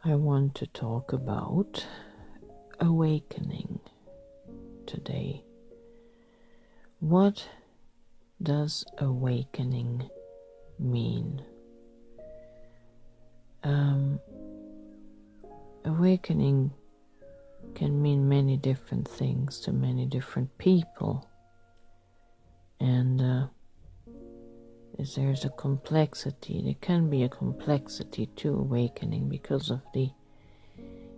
I want to talk about awakening today. What does awakening mean? Awakening can mean many different things to many different people, and there's a complexity. There can be a complexity to awakening because of the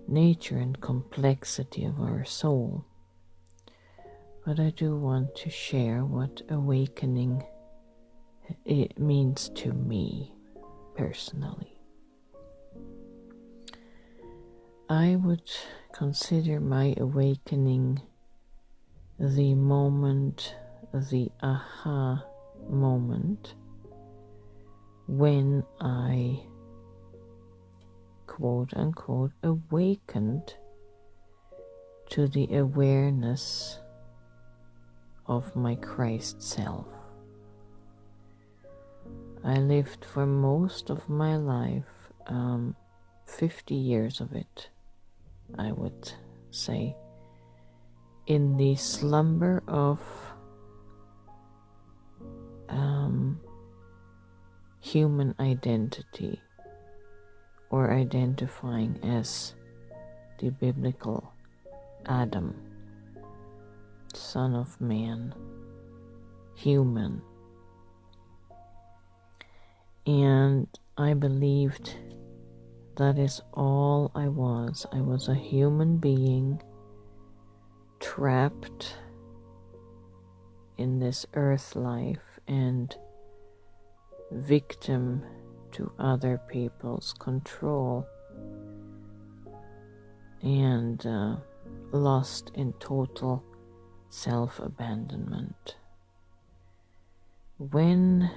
nature and complexity of our soul. But I do want to share what awakening it means to me personally. I would consider my awakening the moment, the aha moment, when I quote unquote awakened to the awareness of my Christ self. I lived for most of my life, 50 years of it, I would say, in the slumber of human identity, or identifying as the biblical Adam, son of man, human. And I believed that is all I was. I was a human being trapped in this earth life and victim to other people's control, and lost in total self-abandonment. When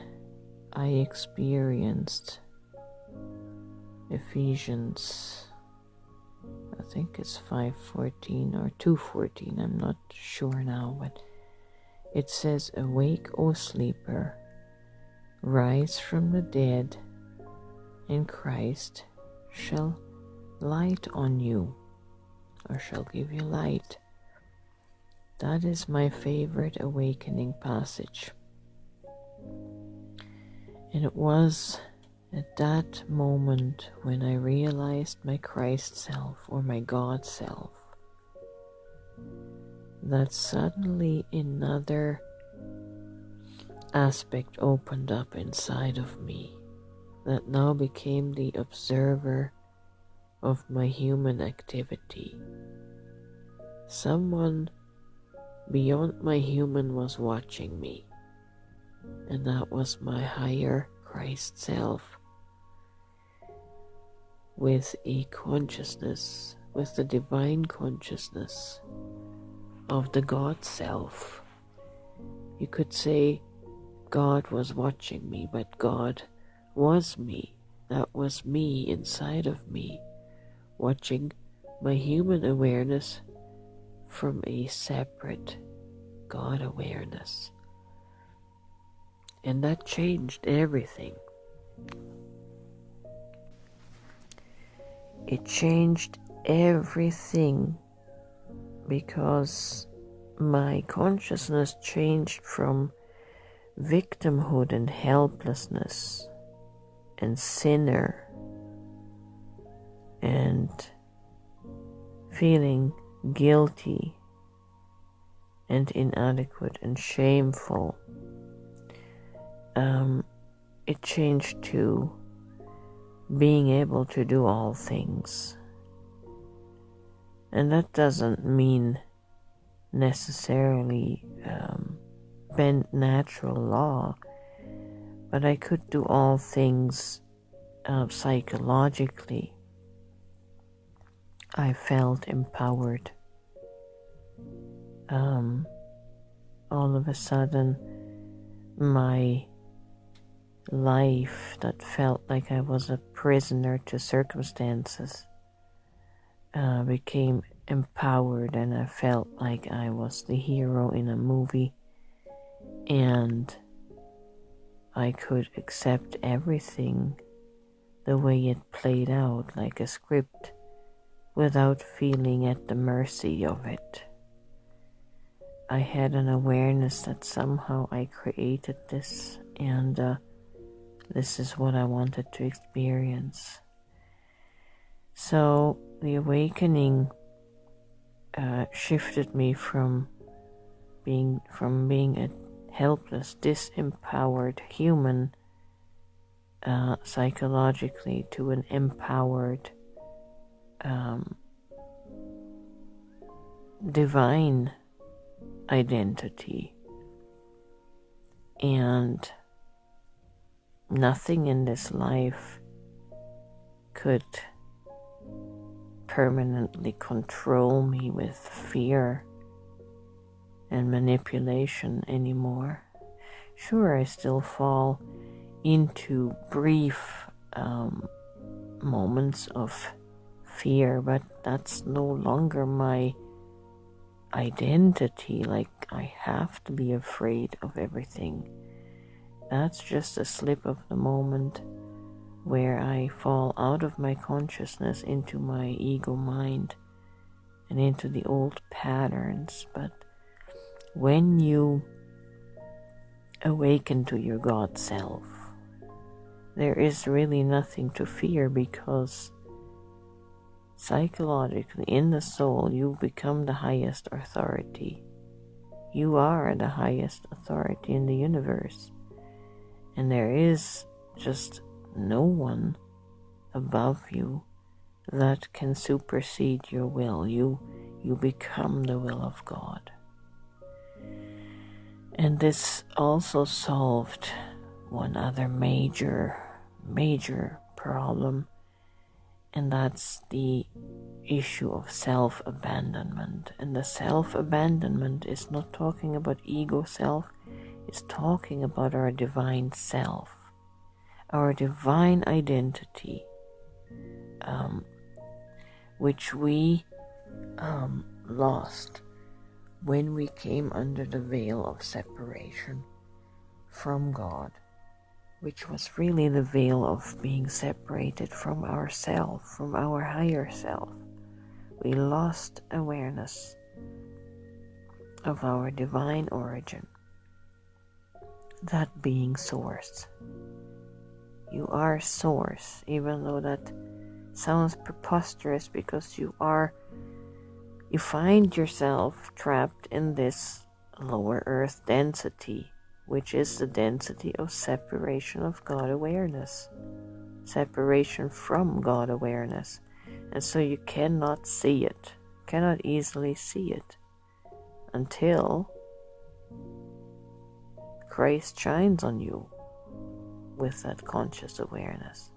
I experienced Ephesians, I think it's 5:14 or 2:14, I'm not sure now, but it says, "Awake, O sleeper, rise from the dead, and Christ shall light on you," or shall give you light. That is my favorite awakening passage. And it was at that moment when I realized my Christ self, or my God self, that suddenly another aspect opened up inside of me that now became the observer of my human activity. Someone beyond my human was watching me, and that was my higher Christ self, with a consciousness, with the divine consciousness of the God self. You could say God was watching me, but God was me. That was me inside of me, watching my human awareness from a separate God awareness. And that changed everything. It changed everything because my consciousness changed from victimhood and helplessness and sinner and feeling guilty and inadequate and shameful. It changed to being able to do all things. And that doesn't mean necessarily bent natural law, but I could do all things psychologically. I felt empowered. All of a sudden, my life that felt like I was a prisoner to circumstances became empowered, and I felt like I was the hero in a movie, and I could accept everything the way it played out like a script without feeling at the mercy of it. I had an awareness that somehow I created this, and this is what I wanted to experience. So the awakening shifted me from being a helpless, disempowered human psychologically to an empowered divine identity. And nothing in this life could permanently control me with fear and manipulation anymore. Sure, I still fall into brief moments of fear, but that's no longer my identity. Like, I have to be afraid of everything. That's just a slip of the moment where I fall out of my consciousness into my ego mind and into the old patterns. But when you awaken to your God self, there is really nothing to fear, because psychologically in the soul you become the highest authority. You are the highest authority in the universe, and there is just no one above you that can supersede your will. You become the will of God. And this also solved one other major problem, and that's the issue of self-abandonment. And the self-abandonment is not talking about ego self, it's talking about our divine self, our divine identity, which we lost when we came under the veil of separation from God, which was really the veil of being separated from ourself, from our higher self. We lost awareness of our divine origin, that being source. You are source, even though that sounds preposterous, because you find yourself trapped in this lower earth density, which is the density of separation of God awareness, separation from God awareness. And so you cannot see it, cannot easily see it, until Christ shines on you with that conscious awareness.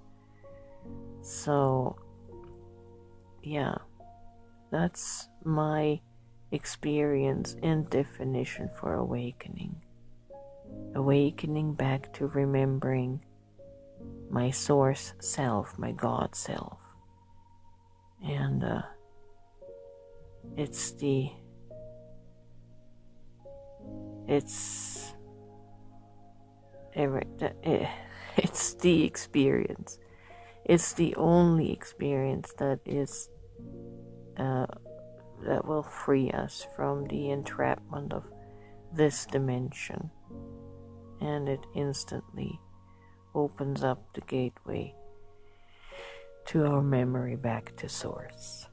So, yeah, that's my experience and definition for awakening. Awakening back to remembering my source self, my God self. And it's the experience. It's the only experience that is that will free us from the entrapment of this dimension, and it instantly opens up the gateway to our memory back to source.